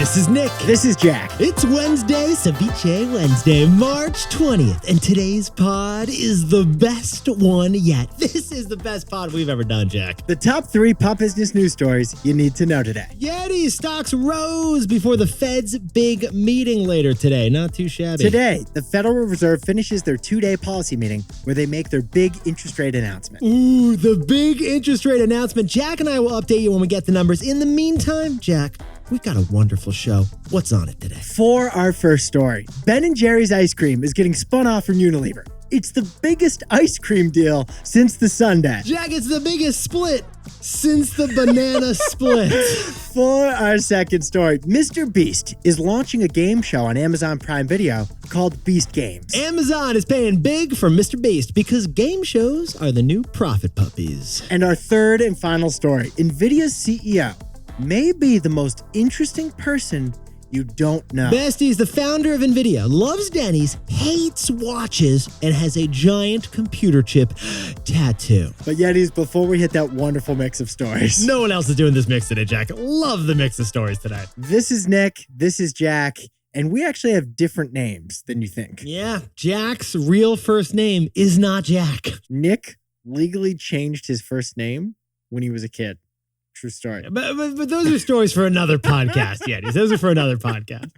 This is Nick. This is Jack. It's Wednesday, Ceviche Wednesday, March 20th, and today's pod is the best one yet. This is the best pod we've ever done, Jack. The top 3 pop business news stories you need to know today. Yeti stocks rose before the Fed's big meeting later today. Not too shabby. Today, the Federal Reserve finishes their 2-day policy meeting where they make their big interest rate announcement. Ooh, the big interest rate announcement. Jack and I will update you when we get the numbers. In the meantime, Jack, we've got a wonderful show. What's on it today? For our first story, Ben & Jerry's ice cream is getting spun off from Unilever. It's the biggest ice cream deal since the Sundae. Jack, it's the biggest split since the banana split. For our second story, MrBeast is launching a game show on Amazon Prime Video called Beast Games. Amazon is paying big for MrBeast because game shows are the new profit puppies. And our third and final story, Nvidia's CEO may be the most interesting person you don't know. Besties, the founder of Nvidia, loves Denny's, hates watches, and has a giant computer chip tattoo. But Yetis, before we hit that wonderful mix of stories. No one else is doing this mix today, Jack. Love the mix of stories today. This is Nick, this is Jack, and we actually have different names than you think. Yeah, Jack's real first name is not Jack. Nick legally changed his first name when he was a kid. True story. But those are stories for another podcast, Yetis. Those are for another podcast.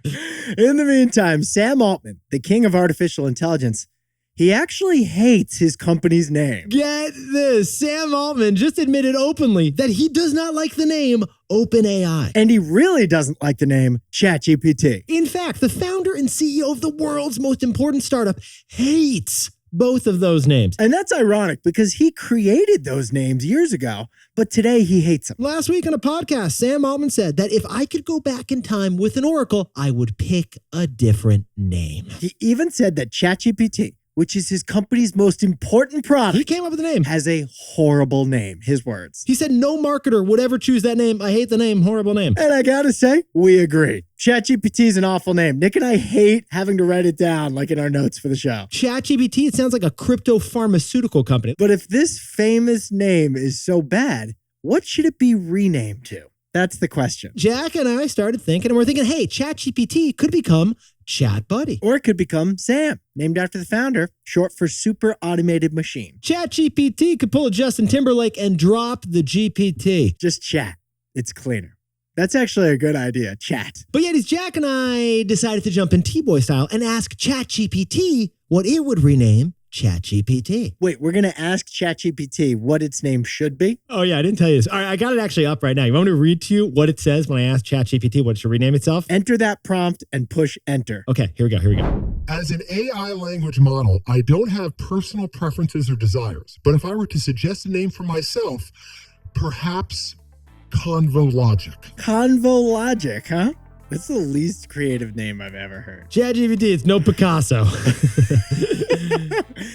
In the meantime, Sam Altman, the king of artificial intelligence, he actually hates his company's name. Get this. Sam Altman just admitted openly that he does not like the name OpenAI. And he really doesn't like the name ChatGPT. In fact, the founder and CEO of the world's most important startup hates both of those names. And that's ironic because he created those names years ago, but today he hates them. Last week on a podcast, Sam Altman said that if I could go back in time with an oracle, I would pick a different name. He even said that ChatGPT, which is his company's most important product, He came up with the name. has a horrible name, his words. He said no marketer would ever choose that name. I hate the name. Horrible name. And I gotta say, we agree. ChatGPT is an awful name. Nick and I hate having to write it down like in our notes for the show. ChatGPT, it sounds like a crypto pharmaceutical company. But if this famous name is so bad, what should it be renamed to? That's the question. Jack and I started thinking, and we're thinking, hey, ChatGPT could become Chat Buddy. Or it could become Sam, named after the founder, short for Super Automated Machine. ChatGPT could pull a Justin Timberlake and drop the GPT. Just chat. It's cleaner. That's actually a good idea, chat. But yet, as Jack and I decided to jump in TBOY style and ask ChatGPT what it would rename ChatGPT. Wait, we're going to ask ChatGPT what its name should be? Oh, yeah, I didn't tell you this. All right, I got it actually up right now. You want me to read to you what it says when I ask ChatGPT what it should rename itself? Enter that prompt and push enter. Okay, here we go. As an AI language model, I don't have personal preferences or desires. But if I were to suggest a name for myself, perhaps ConvoLogic. ConvoLogic, huh? That's the least creative name I've ever heard. ChatGPT, it's no Picasso.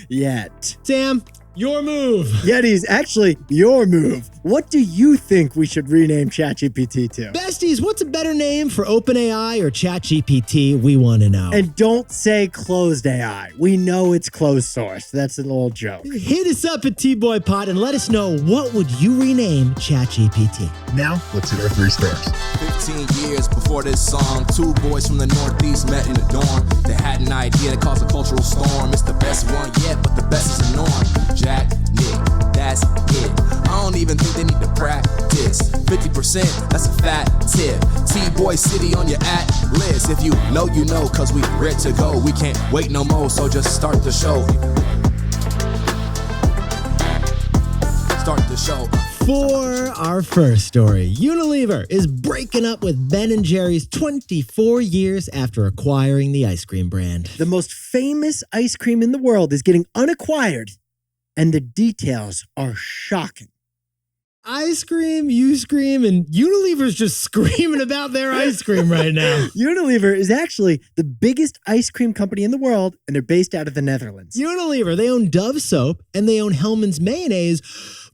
Yet. Sam, your move. Yetis, actually, your move. What do you think we should rename ChatGPT to? Besties, what's a better name for OpenAI or ChatGPT? We want to know. And don't say closed AI. We know it's closed source. That's an old joke. Hit us up at TBOY Pod and let us know, what would you rename ChatGPT? Now, let's hit our 3 stars. 15 years before this song, 2 boys from the Northeast met in the dorm. They had an idea that caused a cultural storm. It's the best one yet, but the best is the norm. Jack, Nick, that's it. I don't even think they need to practice. 50%, that's a fat tip. TBOY City on your list. If you know, cause we ready to go. We can't wait no more, so just start the show. Start the show. For our first story, Unilever is breaking up with Ben & Jerry's 24 years after acquiring the ice cream brand. The most famous ice cream in the world is getting unacquired, and the details are shocking. Ice cream, you scream, and Unilever's just screaming about their ice cream right now. Unilever is actually the biggest ice cream company in the world, and they're based out of the Netherlands. Unilever, they own Dove soap, and they own Hellmann's mayonnaise,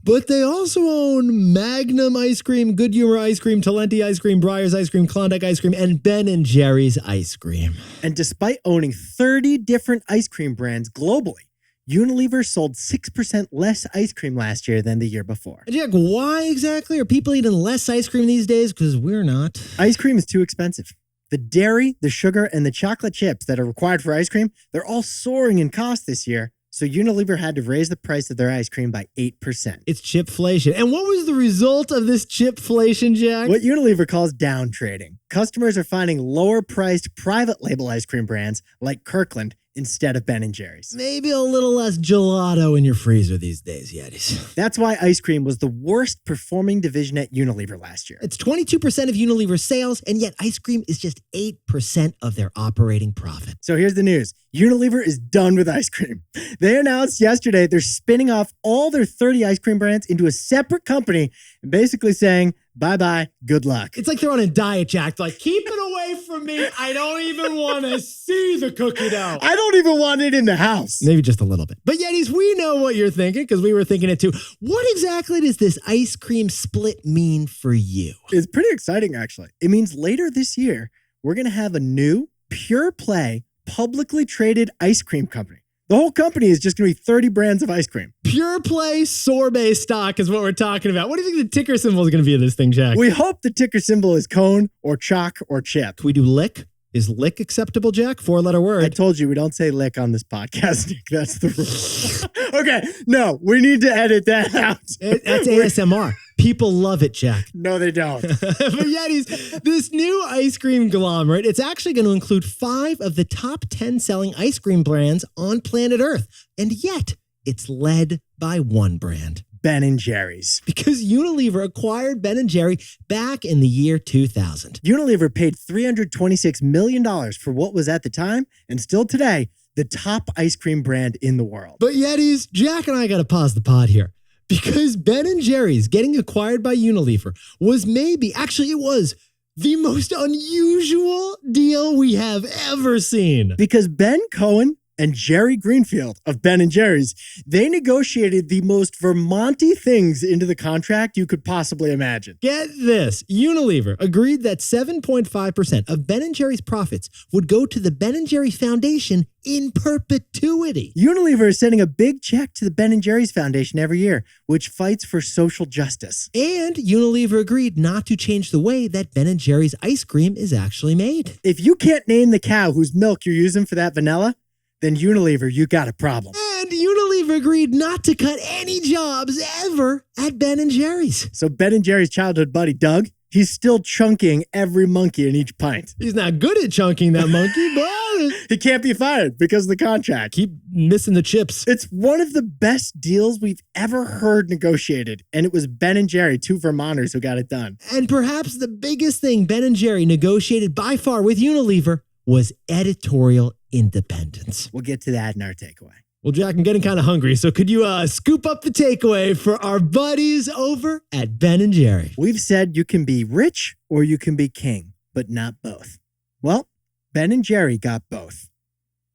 but they also own Magnum ice cream, Good Humor ice cream, Talenti ice cream, Breyers ice cream, Klondike ice cream, and Ben & Jerry's ice cream. And despite owning 30 different ice cream brands globally, Unilever sold 6% less ice cream last year than the year before. Jack, why exactly are people eating less ice cream these days? Because we're not. Ice cream is too expensive. The dairy, the sugar, and the chocolate chips that are required for ice cream, they're all soaring in cost this year. So Unilever had to raise the price of their ice cream by 8%. It's chipflation. And what was the result of this chipflation, Jack? What Unilever calls down trading. Customers are finding lower-priced private label ice cream brands like Kirkland instead of Ben & Jerry's. Maybe a little less gelato in your freezer these days, Yetis. That's why ice cream was the worst performing division at Unilever last year. It's 22% of Unilever's sales, and yet ice cream is just 8% of their operating profit. So here's the news. Unilever is done with ice cream. They announced yesterday they're spinning off all their 30 ice cream brands into a separate company and basically saying, bye-bye, good luck. It's like they're on a diet, Jack. Like, keep it away from me. I don't even want to see the cookie dough. I don't even want it in the house. Maybe just a little bit. But Yetis, we know what you're thinking because we were thinking it too. What exactly does this ice cream split mean for you? It's pretty exciting, actually. It means later this year, we're going to have a new, pure play, publicly traded ice cream company. The whole company is just going to be 30 brands of ice cream. Pure play sorbet stock is what we're talking about. What do you think the ticker symbol is going to be of this thing, Jack? We hope the ticker symbol is cone or chalk or chip. Can we do lick? Is lick acceptable, Jack? 4-letter word. I told you we don't say lick on this podcast, Nick. That's the rule. Okay, no, we need to edit that out. That's ASMR. People love it, Jack. No, they don't. But Yetis, this new ice cream conglomerate, it's actually going to include 5 of the top 10 selling ice cream brands on planet Earth. And yet, it's led by one brand. Ben & Jerry's. Because Unilever acquired Ben & Jerry back in the year 2000. Unilever paid $326 million for what was at the time, and still today, the top ice cream brand in the world. But Yetis, Jack and I got to pause the pod here. Because Ben & Jerry's getting acquired by Unilever was it was the most unusual deal we have ever seen. Because Ben Cohen and Jerry Greenfield of Ben & Jerry's, they negotiated the most Vermonty things into the contract you could possibly imagine. Get this. Unilever agreed that 7.5% of Ben & Jerry's profits would go to the Ben & Jerry's Foundation in perpetuity. Unilever is sending a big check to the Ben & Jerry's Foundation every year, which fights for social justice. And Unilever agreed not to change the way that Ben & Jerry's ice cream is actually made. If you can't name the cow whose milk you're using for that vanilla, then Unilever, you got a problem. And Unilever agreed not to cut any jobs ever at Ben & Jerry's. So Ben & Jerry's childhood buddy, Doug, he's still chunking every monkey in each pint. He's not good at chunking that monkey, but he can't be fired because of the contract. Keep missing the chips. It's one of the best deals we've ever heard negotiated, and it was Ben & Jerry, 2 Vermonters, who got it done. And perhaps the biggest thing Ben & Jerry negotiated by far with Unilever was editorial independence. We'll get to that in our takeaway. Well, Jack, I'm getting kind of hungry, so could you scoop up the takeaway for our buddies over at Ben & Jerry? We've said you can be rich or you can be king, but not both. Well, Ben & Jerry got both.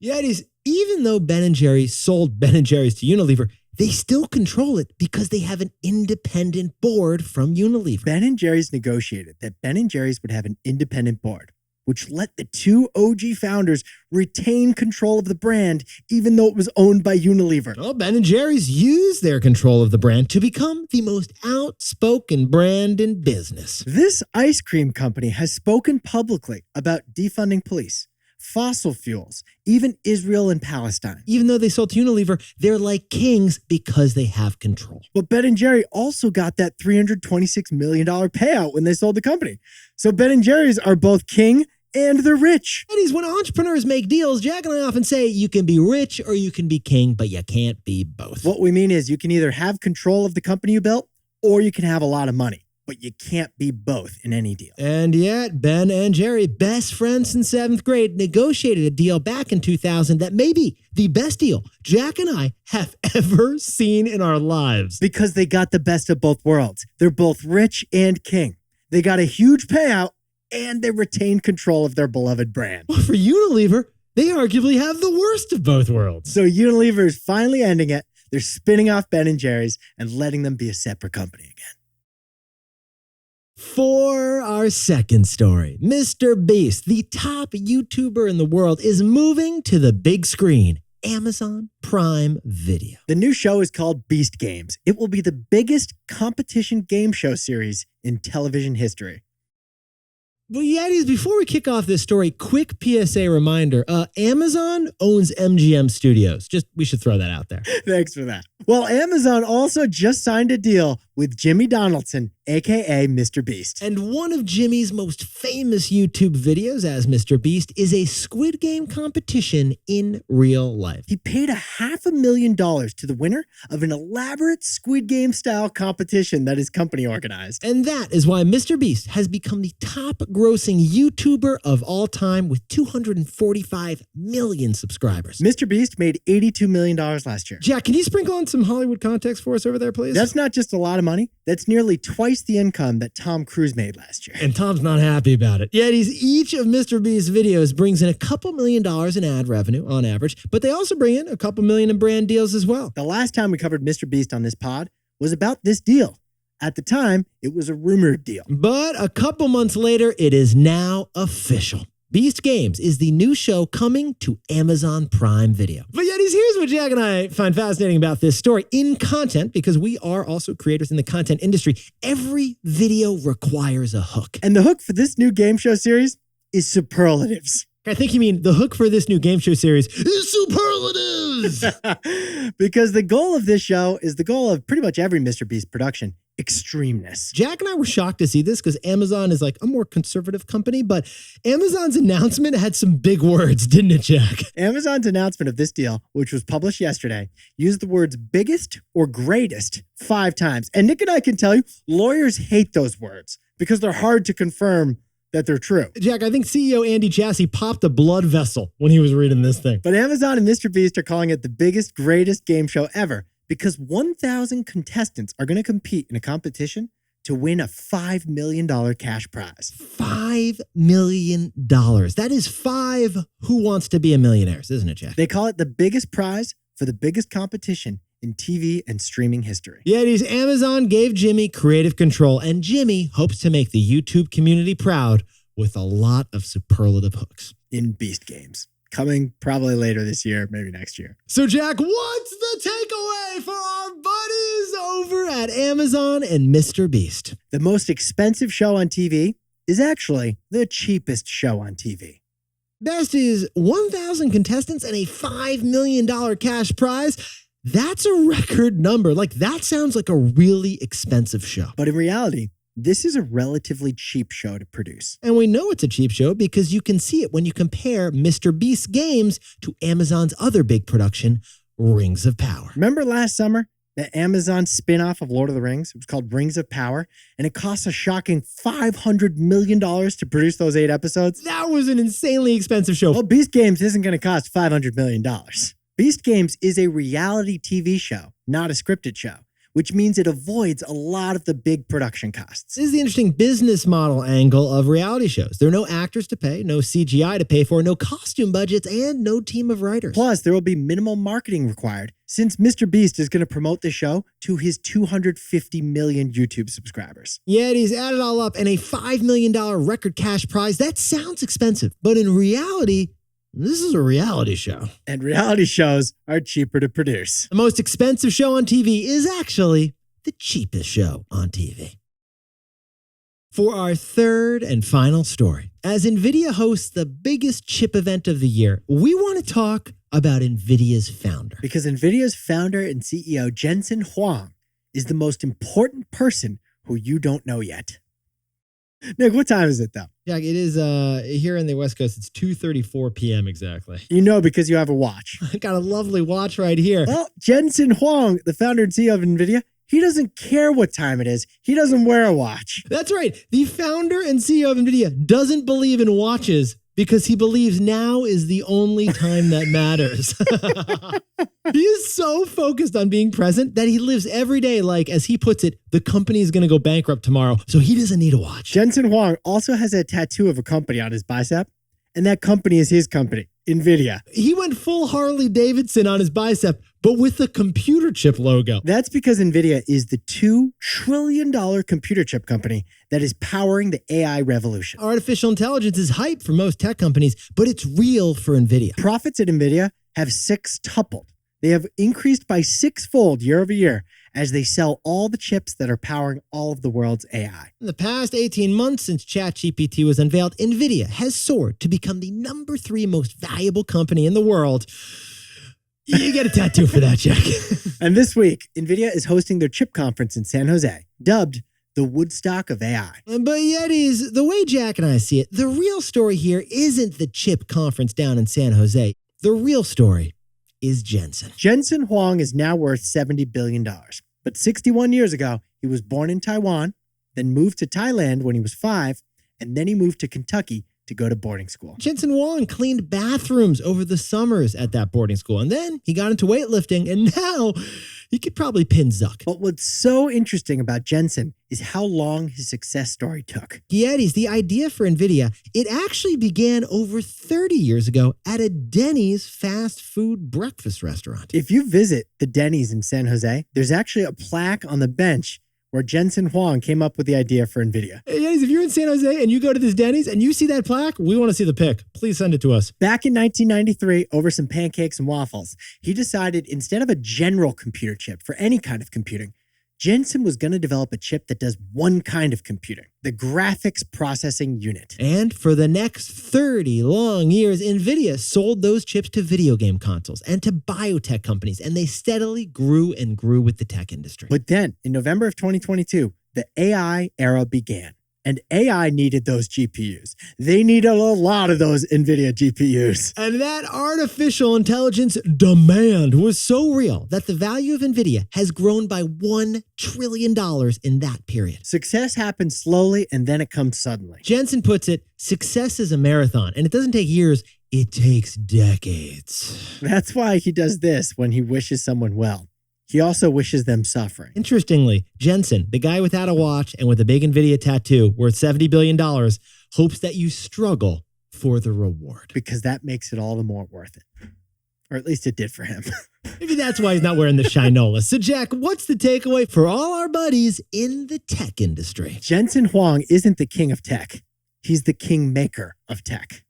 Yetis, even though Ben & Jerry sold Ben & Jerry's to Unilever, they still control it because they have an independent board from Unilever. Ben & Jerry's negotiated that Ben & Jerry's would have an independent board, which let the 2 OG founders retain control of the brand, even though it was owned by Unilever. Well, Ben & Jerry's used their control of the brand to become the most outspoken brand in business. This ice cream company has spoken publicly about defunding police, fossil fuels, even Israel and Palestine. Even though they sold to Unilever, they're like kings because they have control. But Ben & Jerry also got that $326 million payout when they sold the company. So Ben & Jerry's are both king and they're rich. Yetis, when entrepreneurs make deals, Jack and I often say you can be rich or you can be king, but you can't be both. What we mean is you can either have control of the company you built or you can have a lot of money, but you can't be both in any deal. And yet, Ben and Jerry, best friends since 7th grade, negotiated a deal back in 2000 that may be the best deal Jack and I have ever seen in our lives. Because they got the best of both worlds. They're both rich and king. They got a huge payout and they retained control of their beloved brand. Well, for Unilever, they arguably have the worst of both worlds. So Unilever is finally ending it. They're spinning off Ben & Jerry's and letting them be a separate company again. For our second story, MrBeast, the top YouTuber in the world, is moving to the big screen. Amazon Prime Video. The new show is called Beast Games. It will be the biggest competition game show series in television history. Well, Yetis, before we kick off this story, quick PSA reminder. Amazon owns MGM Studios. We should throw that out there. Thanks for that. Well, Amazon also just signed a deal with Jimmy Donaldson, aka MrBeast. And one of Jimmy's most famous YouTube videos as MrBeast is a Squid Game competition in real life. He paid $500,000 to the winner of an elaborate Squid Game style competition that his company organized. And that is why MrBeast has become the top grossing YouTuber of all time with 245 million subscribers. MrBeast made $82 million last year. Jack, can you sprinkle on some Hollywood context for us over there, please? That's not just a lot of money. That's nearly twice the income that Tom Cruise made last year. And Tom's not happy about it. Yet each of MrBeast's videos brings in a couple $1 million in ad revenue on average, but they also bring in a couple million in brand deals as well. The last time we covered MrBeast on this pod was about this deal. At the time, it was a rumored deal. But a couple months later, it is now official. Beast Games is the new show coming to Amazon Prime Video. But Yetis, here's what Jack and I find fascinating about this story. In content, because we are also creators in the content industry, every video requires a hook. And the hook for this new game show series is superlatives. I think you mean the hook for this new game show series is superlatives. Because the goal of this show is the goal of pretty much every MrBeast production. Extremeness. Jack and I were shocked to see this because Amazon is like a more conservative company, but Amazon's announcement had some big words, didn't it, Jack? Amazon's announcement of this deal, which was published yesterday, used the words biggest or greatest 5 times. And Nick and I can tell you, lawyers hate those words because they're hard to confirm that they're true. Jack, I think CEO Andy Jassy popped a blood vessel when he was reading this thing. But Amazon and MrBeast are calling it the biggest, greatest game show ever, because 1,000 contestants are going to compete in a competition to win a $5 million cash prize. $5 million. That is 5 Who Wants to Be a Millionaires, isn't it, Jack? They call it the biggest prize for the biggest competition in TV and streaming history. Yetis, Amazon gave Jimmy creative control, and Jimmy hopes to make the YouTube community proud with a lot of superlative hooks. In Beast Games. Coming probably later this year, maybe next year. So, Jack, what's the takeaway for our buddies over at Amazon and MrBeast? The most expensive show on TV is actually the cheapest show on TV. Best is 1,000 contestants and a $5 million cash prize. That's a record number. Like, that sounds like a really expensive show. But in reality, this is a relatively cheap show to produce. And we know it's a cheap show because you can see it when you compare MrBeast Games to Amazon's other big production, Rings of Power. Remember last summer, the Amazon spin-off of Lord of the Rings? It was called Rings of Power, and it cost a shocking $500 million to produce those 8 episodes. That was an insanely expensive show. Well, Beast Games isn't going to cost $500 million. Beast Games is a reality TV show, not a scripted show, which means it avoids a lot of the big production costs. This is the interesting business model angle of reality shows. There are no actors to pay, no CGI to pay for, no costume budgets, and no team of writers. Plus, there will be minimal marketing required since MrBeast is going to promote the show to his 250 million YouTube subscribers. Yeah, he's added it all up, and a $5 million record cash prize. That sounds expensive, but in reality, this is a reality show. And reality shows are cheaper to produce. The most expensive show on TV is actually the cheapest show on TV. For our third and final story, as NVIDIA hosts the biggest chip event of the year, we want to talk about NVIDIA's founder. Because NVIDIA's founder and CEO, Jensen Huang, is the most important person who you don't know yet. Nick, what time is it though? Jack, it is here in the West Coast, it's 2:34 p.m. exactly. You know because you have a watch. I got a lovely watch right here. Well, Jensen Huang, the founder and CEO of NVIDIA, he doesn't care what time it is. He doesn't wear a watch. That's right. The founder and CEO of NVIDIA doesn't believe in watches because he believes now is the only time that matters. He is so focused on being present that he lives every day like, as he puts it, the company is going to go bankrupt tomorrow, so he doesn't need a watch. Jensen Huang also has a tattoo of a company on his bicep, and that company is his company, NVIDIA. He went full Harley Davidson on his bicep, but with the computer chip logo. That's because NVIDIA is the $2 trillion computer chip company that is powering the AI revolution. Artificial intelligence is hype for most tech companies, but it's real for NVIDIA. Profits at NVIDIA have sextupled. They have increased by 6-fold year over year, as they sell all the chips that are powering all of the world's AI. In the past 18 months since ChatGPT was unveiled, Nvidia has soared to become the number 3 most valuable company in the world. You get a tattoo for that, Jack. And this week, Nvidia is hosting their chip conference in San Jose, dubbed the Woodstock of AI. But Yetis, the way Jack and I see it, the real story here isn't the chip conference down in San Jose. The real story is Jensen. Jensen Huang is now worth $70 billion. But 61 years ago, he was born in Taiwan, then moved to Thailand when he was 5, and then he moved to Kentucky to go to boarding school. Jensen Huang cleaned bathrooms over the summers at that boarding school, and then he got into weightlifting, and now he could probably pin Zuck. But what's so interesting about Jensen is how long his success story took. Yetis, the idea for Nvidia, it actually began over 30 years ago at a Denny's fast food breakfast restaurant. If you visit the Denny's in San Jose, there's actually a plaque on the bench where Jensen Huang came up with the idea for Nvidia. Hey, Yetis, if you're in San Jose and you go to this Denny's and you see that plaque, we want to see the pic. Please send it to us. Back in 1993, over some pancakes and waffles, he decided instead of a general computer chip for any kind of computing, Jensen was going to develop a chip that does one kind of computing, the graphics processing unit. And for the next 30 long years, Nvidia sold those chips to video game consoles and to biotech companies, and they steadily grew and grew with the tech industry. But then, in November of 2022, the AI era began. And AI needed those GPUs. They needed a lot of those NVIDIA GPUs. And that artificial intelligence demand was so real that the value of NVIDIA has grown by $1 trillion in that period. Success happens slowly and then it comes suddenly. Jensen puts it, success is a marathon, and it doesn't take years, it takes decades. That's why he does this when he wishes someone well. He also wishes them suffering. Interestingly, Jensen, the guy without a watch and with a big NVIDIA tattoo worth $70 billion, hopes that you struggle for the reward. Because that makes it all the more worth it. Or at least it did for him. Maybe that's why he's not wearing the Shinola. So Jack, what's the takeaway for all our buddies in the tech industry? Jensen Huang isn't the king of tech. He's the king maker of tech.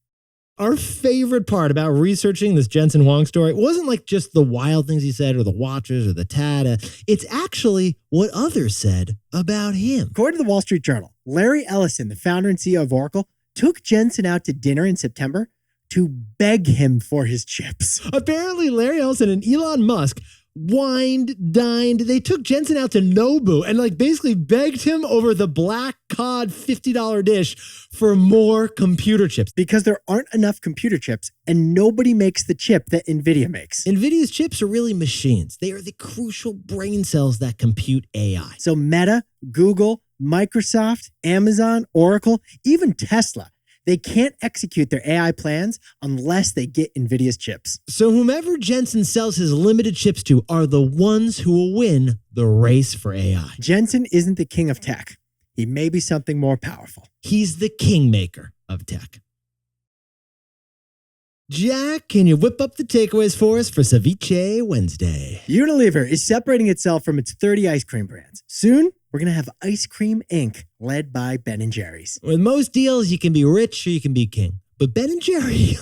Our favorite part about researching this Jensen Huang story wasn't like just the wild things he said or the watches or the tat. It's actually what others said about him. According to the Wall Street Journal, Larry Ellison, the founder and CEO of Oracle, took Jensen out to dinner in September to beg him for his chips. Apparently, Larry Ellison and Elon Musk dined. They took Jensen out to Nobu and basically begged him over the black cod $50 dish for more computer chips. Because there aren't enough computer chips and nobody makes the chip that NVIDIA makes. NVIDIA's chips are really machines. They are the crucial brain cells that compute AI. So Meta, Google, Microsoft, Amazon, Oracle, even Tesla, they can't execute their AI plans unless they get NVIDIA's chips. So whomever Jensen sells his limited chips to are the ones who will win the race for AI. Jensen isn't the king of tech. He may be something more powerful. He's the kingmaker of tech. Jack, can you whip up the takeaways for us for Ceviche Wednesday? Unilever is separating itself from its 30 ice cream brands. Soon, we're going to have Ice Cream Inc., led by Ben & Jerry's. With most deals, you can be rich or you can be king. But Ben & Jerry,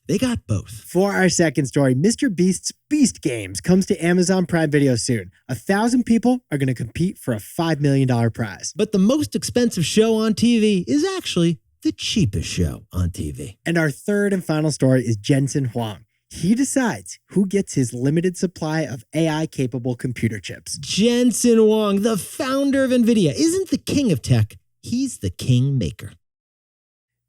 they got both. For our second story, MrBeast's Beast Games comes to Amazon Prime Video soon. 1,000 people are going to compete for a $5 million prize. But the most expensive show on TV is actually the cheapest show on TV. And our third and final story is Jensen Huang. He decides who gets his limited supply of AI-capable computer chips. Jensen Huang, the founder of NVIDIA, isn't the king of tech. He's the king maker.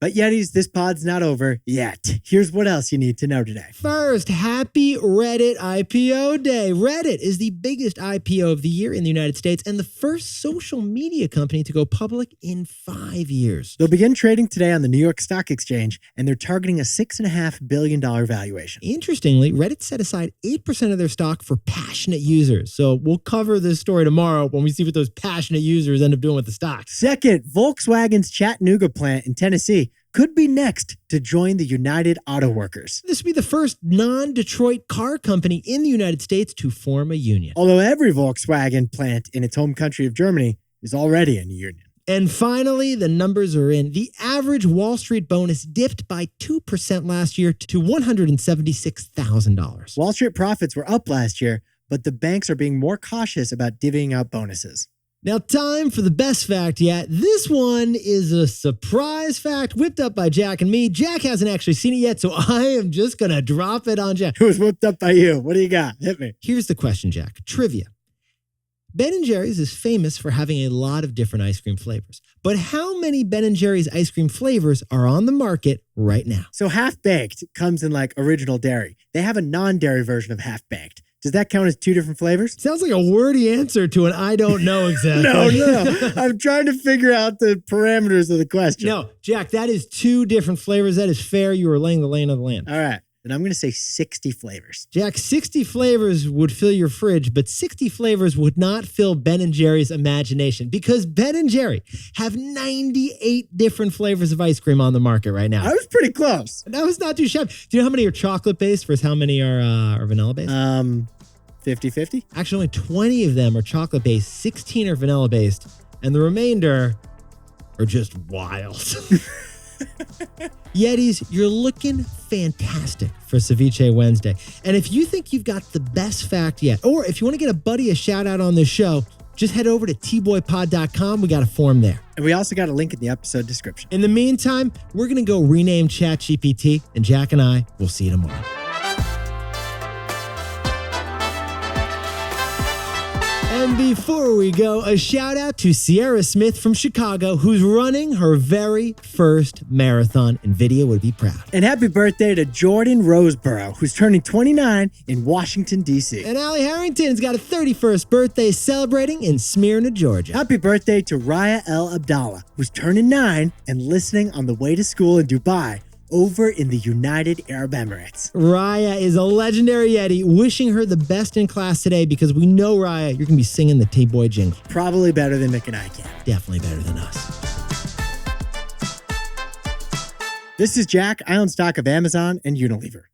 But Yetis, this pod's not over yet. Here's what else you need to know today. First, happy Reddit IPO day. Reddit is the biggest IPO of the year in the United States and the first social media company to go public in 5 years. They'll begin trading today on the New York Stock Exchange, and they're targeting a $6.5 billion valuation. Interestingly, Reddit set aside 8% of their stock for passionate users. So we'll cover this story tomorrow when we see what those passionate users end up doing with the stock. Second, Volkswagen's Chattanooga plant in Tennessee could be next to join the United Auto Workers. This will be the first non-Detroit car company in the United States to form a union. Although every Volkswagen plant in its home country of Germany is already in a union. And finally, the numbers are in. The average Wall Street bonus dipped by 2% last year to $176,000. Wall Street profits were up last year, but the banks are being more cautious about divvying out bonuses. Now, time for the best fact yet. This one is a surprise fact whipped up by Jack and me. Jack hasn't actually seen it yet, so I am just going to drop it on Jack. It was whipped up by you. What do you got? Hit me. Here's the question, Jack. Trivia. Ben & Jerry's is famous for having a lot of different ice cream flavors. But how many Ben & Jerry's ice cream flavors are on the market right now? So Half-Baked comes in like original dairy. They have a non-dairy version of Half-Baked. Does that count as 2 different flavors? Sounds like a wordy answer to an I don't know exactly. No. I'm trying to figure out the parameters of the question. No, Jack, that is 2 different flavors. That is fair. You were laying the lane of the land. All right. Then I'm going to say 60 flavors. Jack, 60 flavors would fill your fridge, but 60 flavors would not fill Ben & Jerry's imagination because Ben & Jerry have 98 different flavors of ice cream on the market right now. I was pretty close. That was not too shabby. Do you know how many are chocolate-based versus how many are vanilla-based? 50-50? Actually, only 20 of them are chocolate-based, 16 are vanilla-based, and the remainder are just wild. Yetis, you're looking fantastic for Ceviche Wednesday. And if you think you've got the best fact yet, or if you want to get a buddy a shout out on this show, just head over to tboypod.com. We got a form there. And we also got a link in the episode description. In the meantime, we're going to go rename ChatGPT, and Jack and I will see you tomorrow. And before we go, a shout out to Sierra Smith from Chicago, who's running her very first marathon. NVIDIA would be proud. And happy birthday to Jordan Roseborough, who's turning 29 in Washington, D.C. And Allie Harrington's got a 31st birthday celebrating in Smyrna, Georgia. Happy birthday to Raya El Abdallah, who's turning 9 and listening on the way to school in Dubai, over in the United Arab Emirates. Raya is a legendary Yeti. Wishing her the best in class today because we know, Raya, you're going to be singing the TBOY jingle. Probably better than Nick and I can. Definitely better than us. This is Jack. I own stock of Amazon and Unilever.